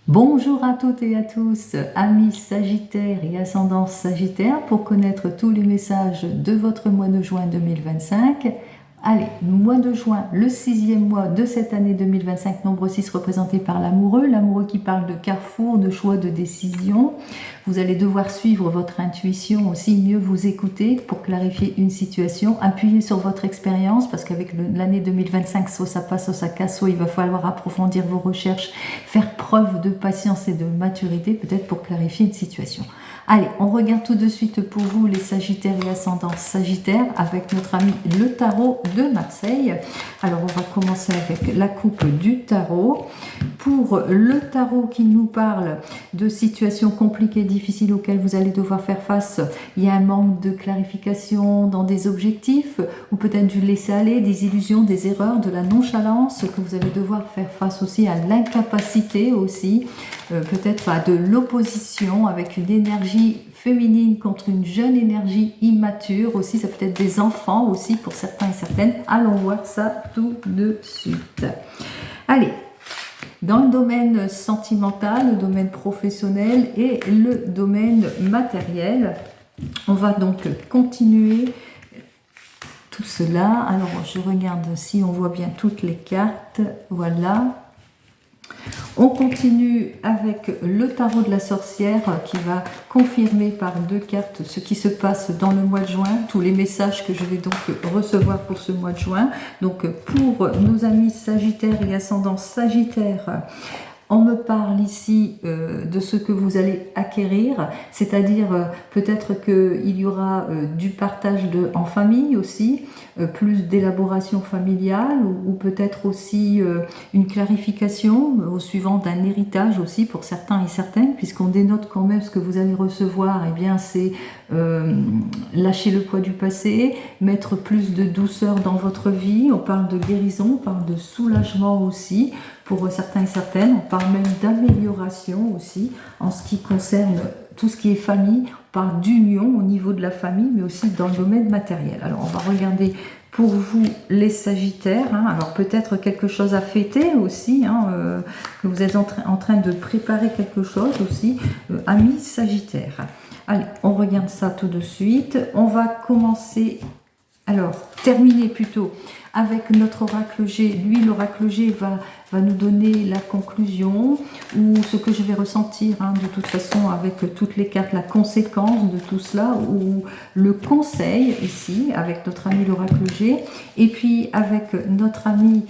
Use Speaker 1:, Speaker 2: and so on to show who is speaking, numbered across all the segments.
Speaker 1: Bonjour à toutes et à tous, amis Sagittaires et ascendants Sagittaires, pour connaître tous les messages de votre mois de juin 2025. Allez, mois de juin, le 6e mois de cette année 2025, nombre 6 représenté par l'amoureux qui parle de carrefour, de choix, de décision. Vous allez devoir suivre votre intuition aussi, mieux vous écouter pour clarifier une situation, appuyer sur votre expérience, parce qu'avec l'année 2025, soit ça passe, soit ça casse, soit il va falloir approfondir vos recherches, faire preuve de patience et de maturité, peut-être pour clarifier une situation. Allez, on regarde tout de suite pour vous les Sagittaires et ascendants Sagittaires avec notre ami le tarot de Marseille. Alors on va commencer avec la coupe du tarot. Pour le tarot qui nous parle de situations compliquées, difficiles auxquelles vous allez devoir faire face, il y a un manque de clarification dans des objectifs ou peut-être du laisser-aller, des illusions, des erreurs, de la nonchalance, que vous allez devoir faire face aussi à l'incapacité aussi, peut-être à de l'opposition avec une énergie féminine contre une jeune énergie immature aussi, ça peut être des enfants aussi pour certains et certaines. Allons voir ça tout de suite. Allez, dans le domaine sentimental, le domaine professionnel et le domaine matériel, on va donc continuer tout cela. Alors je regarde si on voit bien toutes les cartes, voilà. On continue avec le tarot de la sorcière qui va confirmer par deux cartes ce qui se passe dans le mois de juin, tous les messages que je vais donc recevoir pour ce mois de juin. Donc pour nos amis Sagittaires et ascendants Sagittaires, on me parle ici de ce que vous allez acquérir, c'est-à-dire peut-être qu'il y aura du partage en famille aussi, plus d'élaboration familiale ou peut-être aussi une clarification au suivant d'un héritage aussi pour certains et certaines, puisqu'on dénote quand même ce que vous allez recevoir, et bien c'est lâcher le poids du passé, mettre plus de douceur dans votre vie, on parle de guérison, on parle de soulagement aussi, pour certains et certaines, on parle même d'amélioration aussi en ce qui concerne tout ce qui est famille, on parle d'union au niveau de la famille, mais aussi dans le domaine matériel. Alors on va regarder pour vous les Sagittaires, alors peut-être quelque chose à fêter aussi, que vous êtes en train de préparer quelque chose aussi, amis Sagittaires. Allez, on regarde ça tout de suite, on va commencer, terminer plutôt avec notre oracle G. Lui, l'oracle G va nous donner la conclusion ou ce que je vais ressentir de toute façon avec toutes les cartes, la conséquence de tout cela ou le conseil ici avec notre ami l'oracle G et puis avec notre ami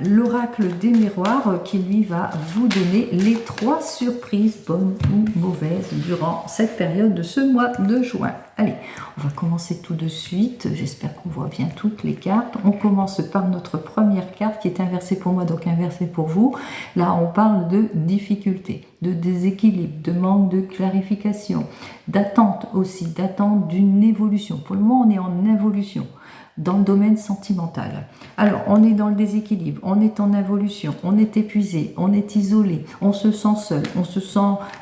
Speaker 1: l'oracle des miroirs qui lui va vous donner les 3 surprises bonnes ou mauvaises durant cette période de ce mois de juin. Allez, on va commencer tout de suite. J'espère qu'on voit bien toutes les cartes. On commence par notre première carte qui est inversée pour moi, donc inversée pour vous. Là, on parle de difficultés, de déséquilibre, de manque de clarification, d'attente aussi, d'attente d'une évolution. Pour le moment, on est en évolution dans le domaine sentimental. Alors, on est dans le déséquilibre, on est en évolution, on est épuisé, on est isolé, on se sent seul, on se sent...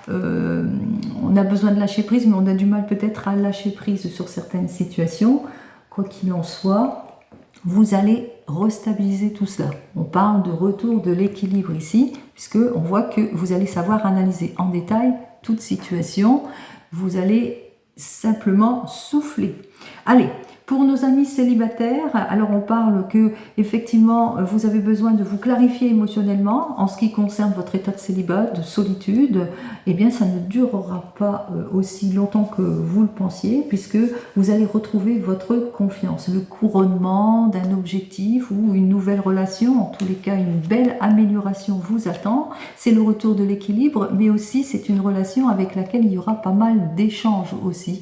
Speaker 1: on a besoin de lâcher prise, mais on a du mal peut-être à lâcher prise sur certaines situations. Quoi qu'il en soit, vous allez restabiliser tout cela. On parle de retour de l'équilibre ici, puisque on voit que vous allez savoir analyser en détail toute situation. Vous allez simplement souffler. Allez, pour nos amis célibataires, alors on parle que effectivement vous avez besoin de vous clarifier émotionnellement en ce qui concerne votre état de célibat, de solitude. Eh bien, ça ne durera pas aussi longtemps que vous le pensiez, puisque vous allez retrouver votre confiance, le couronnement d'un objectif ou une nouvelle relation. En tous les cas, une belle amélioration vous attend. C'est le retour de l'équilibre, mais aussi c'est une relation avec laquelle il y aura pas mal d'échanges aussi,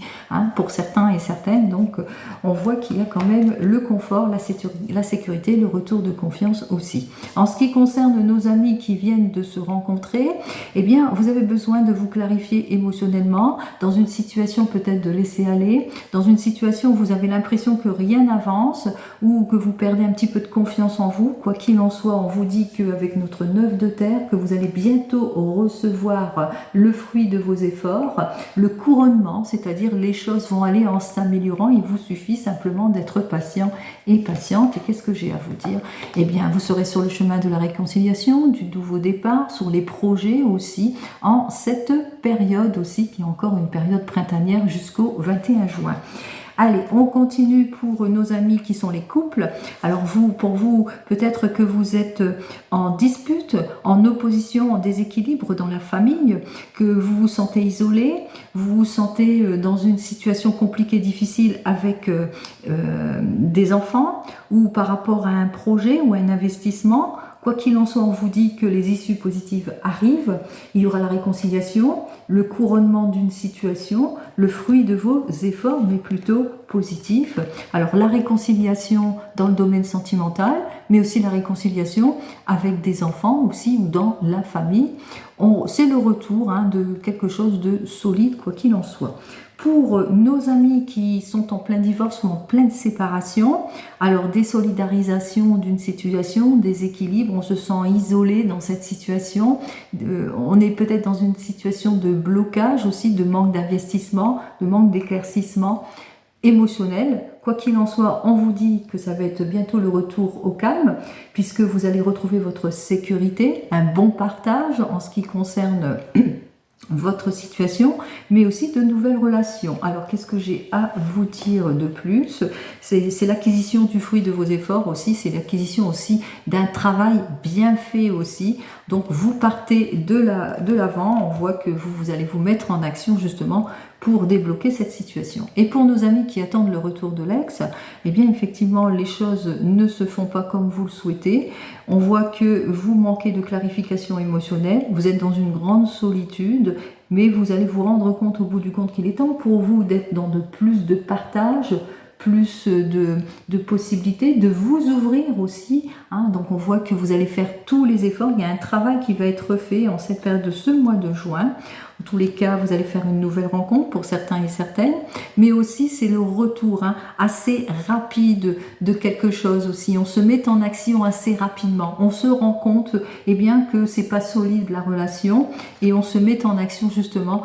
Speaker 1: pour certains et certaines. Donc, on voit qu'il y a quand même le confort, la sécurité, le retour de confiance aussi. En ce qui concerne nos amis qui viennent de se rencontrer, eh bien, vous avez besoin de vous clarifier émotionnellement dans une situation peut-être de laisser aller, dans une situation où vous avez l'impression que rien n'avance ou que vous perdez un petit peu de confiance en vous. Quoi qu'il en soit, on vous dit qu'avec notre 9 de terre, que vous allez bientôt recevoir le fruit de vos efforts, le couronnement, c'est-à-dire les choses vont aller en s'améliorant, il vous suffit simplement d'être patient et patiente. Et qu'est-ce que j'ai à vous dire? Eh bien, vous serez sur le chemin de la réconciliation, du nouveau départ, sur les projets aussi, en cette période aussi, qui est encore une période printanière jusqu'au 21 juin. Allez, on continue pour nos amis qui sont les couples. Alors pour vous, peut-être que vous êtes en dispute, en opposition, en déséquilibre dans la famille, que vous vous sentez isolé, vous vous sentez dans une situation compliquée, difficile avec des enfants ou par rapport à un projet ou un investissement. Quoi qu'il en soit, on vous dit que les issues positives arrivent, il y aura la réconciliation, le couronnement d'une situation, le fruit de vos efforts, mais plutôt positif. Alors la réconciliation dans le domaine sentimental, mais aussi la réconciliation avec des enfants aussi ou dans la famille. C'est le retour de quelque chose de solide, quoi qu'il en soit. Pour nos amis qui sont en plein divorce ou en pleine séparation, alors désolidarisation d'une situation, déséquilibre, on se sent isolé dans cette situation, on est peut-être dans une situation de blocage aussi, de manque d'investissement, de manque d'éclaircissement émotionnel. Quoi qu'il en soit, on vous dit que ça va être bientôt le retour au calme, puisque vous allez retrouver votre sécurité, un bon partage en ce qui concerne votre situation, mais aussi de nouvelles relations. Alors, qu'est-ce que j'ai à vous dire de plus? C'est l'acquisition du fruit de vos efforts aussi, c'est l'acquisition aussi d'un travail bien fait aussi. Donc, vous partez de l'avant, on voit que vous allez vous mettre en action justement pour débloquer cette situation. Et pour nos amis qui attendent le retour de l'ex, eh bien effectivement les choses ne se font pas comme vous le souhaitez. On voit que vous manquez de clarification émotionnelle, vous êtes dans une grande solitude, mais vous allez vous rendre compte au bout du compte qu'il est temps pour vous d'être dans plus de partage, plus de possibilités, de vous ouvrir aussi. Donc on voit que vous allez faire tous les efforts, il y a un travail qui va être fait en cette période de ce mois de juin. En tous les cas, vous allez faire une nouvelle rencontre pour certains et certaines, mais aussi c'est le retour assez rapide de quelque chose aussi. On se met en action assez rapidement. On se rend compte que c'est pas solide la relation et on se met en action justement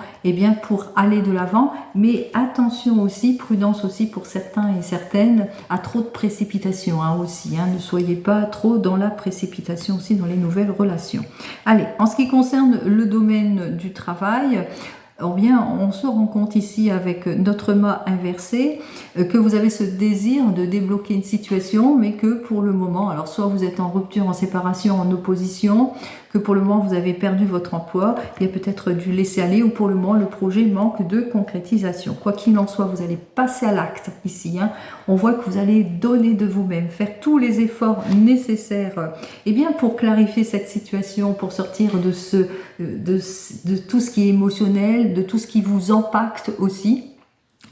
Speaker 1: pour aller de l'avant. Mais attention aussi, prudence aussi pour certains et certaines à trop de précipitation aussi. Ne soyez pas trop dans la précipitation aussi dans les nouvelles relations. Allez, en ce qui concerne le domaine du travail, on se rend compte ici avec notre mât inversé que vous avez ce désir de débloquer une situation, mais que pour le moment, alors soit vous êtes en rupture, en séparation, en opposition, que pour le moment vous avez perdu votre emploi, il y a peut-être dû laisser aller, ou pour le moment le projet manque de concrétisation. Quoi qu'il en soit, vous allez passer à l'acte ici. On voit que vous allez donner de vous-même, faire tous les efforts nécessaires pour clarifier cette situation, pour sortir de tout ce qui est émotionnel, de tout ce qui vous impacte aussi.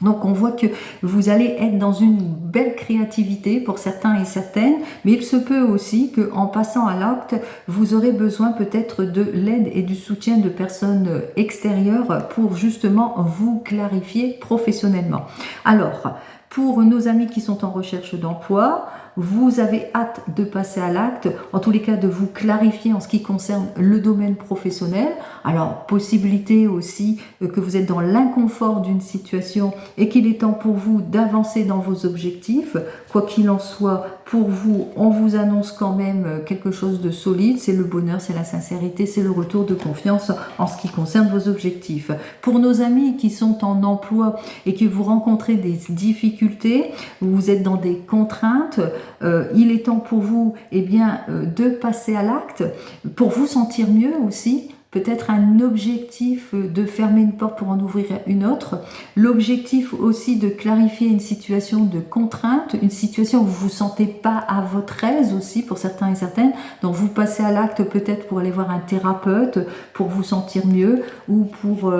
Speaker 1: Donc on voit que vous allez être dans une belle créativité pour certains et certaines, mais il se peut aussi qu'en passant à l'acte, vous aurez besoin peut-être de l'aide et du soutien de personnes extérieures pour justement vous clarifier professionnellement. Alors, pour nos amis qui sont en recherche d'emploi, vous avez hâte de passer à l'acte, en tous les cas de vous clarifier en ce qui concerne le domaine professionnel. Alors, possibilité aussi que vous êtes dans l'inconfort d'une situation et qu'il est temps pour vous d'avancer dans vos objectifs. Quoi qu'il en soit, pour vous, on vous annonce quand même quelque chose de solide. C'est le bonheur, c'est la sincérité, c'est le retour de confiance en ce qui concerne vos objectifs. Pour nos amis qui sont en emploi et que vous rencontrez des difficultés, vous êtes dans des contraintes, il est temps pour vous de passer à l'acte, pour vous sentir mieux aussi. Peut-être un objectif de fermer une porte pour en ouvrir une autre. L'objectif aussi de clarifier une situation de contrainte, une situation où vous ne vous sentez pas à votre aise aussi pour certains et certaines. Donc vous passez à l'acte peut-être pour aller voir un thérapeute, pour vous sentir mieux ou pour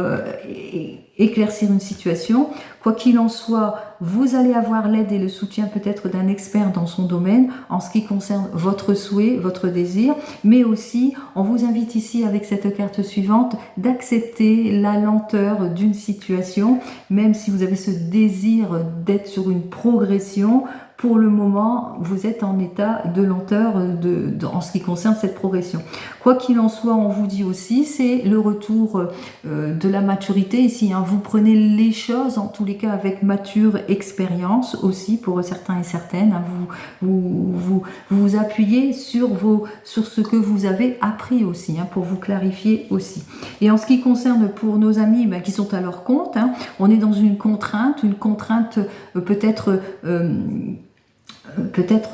Speaker 1: éclaircir une situation. Quoi qu'il en soit, vous allez avoir l'aide et le soutien peut-être d'un expert dans son domaine en ce qui concerne votre souhait, votre désir, mais aussi on vous invite ici avec cette carte suivante d'accepter la lenteur d'une situation, même si vous avez ce désir d'être sur une progression. pour le moment, vous êtes en état de lenteur en ce qui concerne cette progression. Quoi qu'il en soit, on vous dit aussi, c'est le retour de la maturité ici. Hein. Vous prenez les choses, en tous les cas, avec mature expérience aussi, pour certains et certaines. Hein. Vous appuyez sur ce que vous avez appris aussi, hein, pour vous clarifier aussi. Et en ce qui concerne pour nos amis qui sont à leur compte, hein, on est dans une contrainte peut-être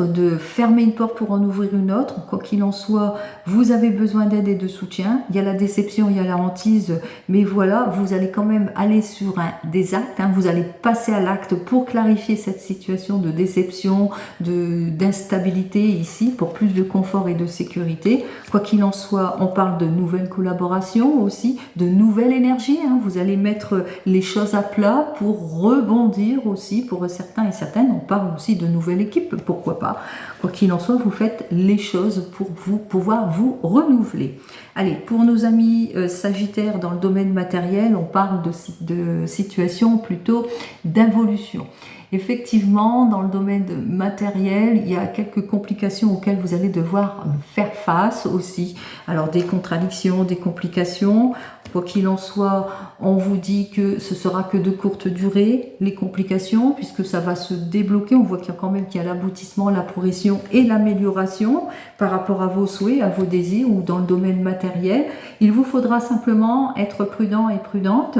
Speaker 1: de fermer une porte pour en ouvrir une autre. Quoi qu'il en soit, vous avez besoin d'aide et de soutien. Il y a la déception, il y a la hantise, mais voilà, vous allez quand même aller sur des actes. Hein, vous allez passer à l'acte pour clarifier cette situation de déception, d'instabilité ici, pour plus de confort et de sécurité. Quoi qu'il en soit, on parle de nouvelles collaborations aussi, de nouvelles énergies. Hein, vous allez mettre les choses à plat pour rebondir aussi pour certains et certaines. On parle aussi de nouvelles équipes. Pourquoi pas? Quoi qu'il en soit, vous faites les choses pour pouvoir vous renouveler. Allez, pour nos amis Sagittaires dans le domaine matériel, on parle de situation plutôt d'involution. Effectivement, dans le domaine matériel, il y a quelques complications auxquelles vous allez devoir faire face aussi. Alors des contradictions, des complications. Quoi qu'il en soit, on vous dit que ce sera que de courte durée, les complications, puisque ça va se débloquer. On voit qu'il y a quand même l'aboutissement, la progression et l'amélioration par rapport à vos souhaits, à vos désirs ou dans le domaine matériel. Il vous faudra simplement être prudent et prudente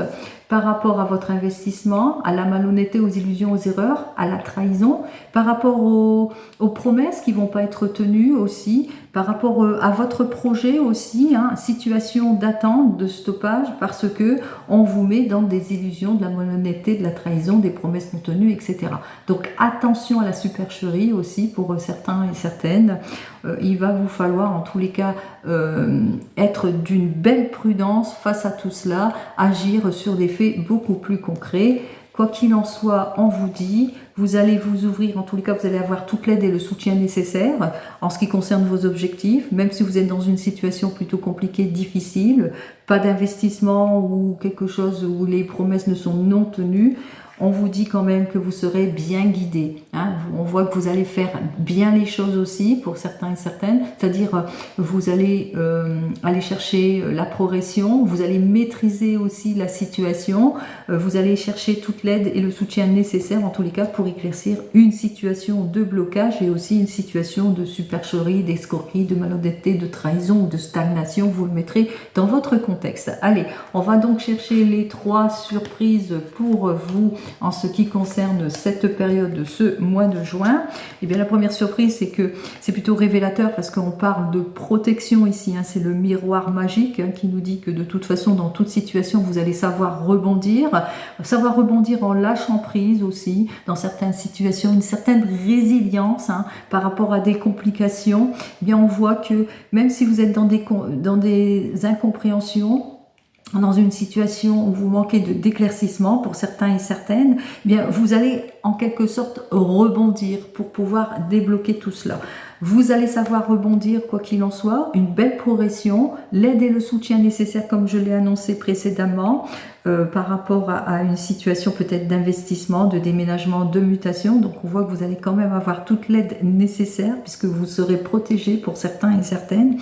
Speaker 1: par rapport à votre investissement, à la malhonnêteté, aux illusions, aux erreurs, à la trahison, par rapport aux promesses qui ne vont pas être tenues aussi, par rapport à votre projet aussi, hein, situation d'attente, de stoppage, parce que on vous met dans des illusions, de la malhonnêteté, de la trahison, des promesses non tenues, etc. Donc attention à la supercherie aussi pour certains et certaines. Il va vous falloir en tous les cas être d'une belle prudence face à tout cela, agir sur des faits beaucoup plus concrets. Quoi qu'il en soit, on vous dit, vous allez vous ouvrir, en tous les cas, vous allez avoir toute l'aide et le soutien nécessaire en ce qui concerne vos objectifs, même si vous êtes dans une situation plutôt compliquée, difficile, pas d'investissement ou quelque chose où les promesses ne sont non tenues. On vous dit quand même que vous serez bien guidé. Hein. On voit que vous allez faire bien les choses aussi pour certains et certaines, c'est-à-dire vous allez aller chercher la progression, vous allez maîtriser aussi la situation, vous allez chercher toute l'aide et le soutien nécessaire en tous les cas pour éclaircir une situation de blocage et aussi une situation de supercherie, d'escroquerie, de malhonnêteté, de trahison ou de stagnation. Vous le mettrez dans votre contexte. Allez, on va donc chercher les 3 surprises pour vous en ce qui concerne cette période de ce mois de juin. Et bien la première surprise, c'est que c'est plutôt révélateur parce qu'on parle de protection ici, hein, c'est le miroir magique hein, qui nous dit que de toute façon, dans toute situation, vous allez savoir rebondir en lâchant prise aussi, dans certaines situations, une certaine résilience hein, par rapport à des complications. Eh bien on voit que même si vous êtes dans des incompréhensions, dans une situation où vous manquez d'éclaircissement pour certains et certaines, eh bien vous allez en quelque sorte rebondir pour pouvoir débloquer tout cela. Vous allez savoir rebondir quoi qu'il en soit, une belle progression, l'aide et le soutien nécessaires comme je l'ai annoncé précédemment par rapport à une situation peut-être d'investissement, de déménagement, de mutation. Donc on voit que vous allez quand même avoir toute l'aide nécessaire puisque vous serez protégé pour certains et certaines.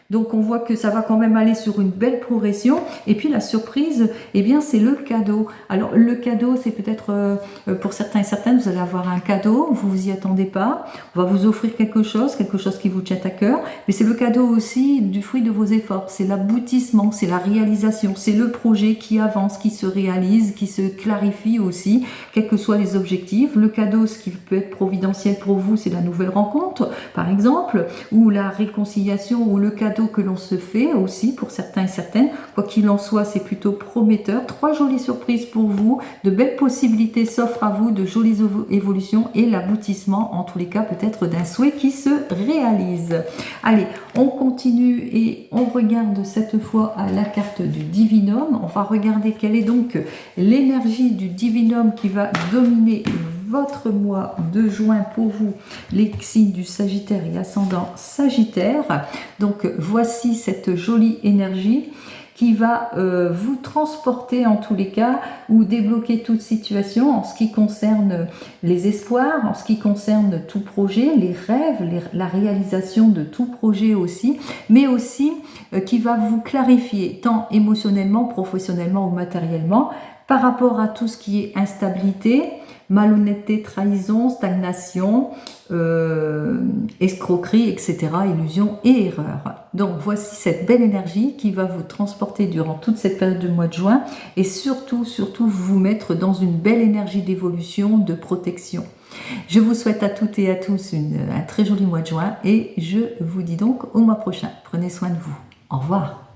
Speaker 1: Donc on voit que ça va quand même aller sur une belle progression. Et puis la surprise, eh bien c'est le cadeau. Alors le cadeau, c'est peut-être pour certains et certaines, vous allez avoir un cadeau, vous vous y attendez pas. On va vous offrir quelque chose qui vous tient à cœur. Mais c'est le cadeau aussi du fruit de vos efforts. C'est l'aboutissement, c'est la réalisation, c'est le projet qui avance, qui se réalise, qui se clarifie aussi, quels que soient les objectifs. Le cadeau, ce qui peut être providentiel pour vous, c'est la nouvelle rencontre, par exemple, ou la réconciliation, ou le cadeau que l'on se fait aussi pour certains et certaines. Quoi qu'il en soit, c'est plutôt prometteur. 3 jolies surprises pour vous, de belles possibilités s'offrent à vous, de jolies évolutions et l'aboutissement, en tous les cas, peut-être d'un souhait qui se réalise. Allez, on continue et on regarde cette fois à la carte du Divinum. On va regarder quelle est donc l'énergie du Divinum qui va dominer votre mois de juin pour vous, les signes du Sagittaire et ascendant Sagittaire. Donc voici cette jolie énergie qui va vous transporter en tous les cas ou débloquer toute situation en ce qui concerne les espoirs, en ce qui concerne tout projet, les rêves, la réalisation de tout projet aussi, mais aussi qui va vous clarifier tant émotionnellement, professionnellement ou matériellement par rapport à tout ce qui est instabilité, malhonnêteté, trahison, stagnation, escroquerie, etc., illusion et erreur. Donc voici cette belle énergie qui va vous transporter durant toute cette période du mois de juin et surtout vous mettre dans une belle énergie d'évolution, de protection. Je vous souhaite à toutes et à tous un très joli mois de juin et je vous dis donc au mois prochain. Prenez soin de vous. Au revoir.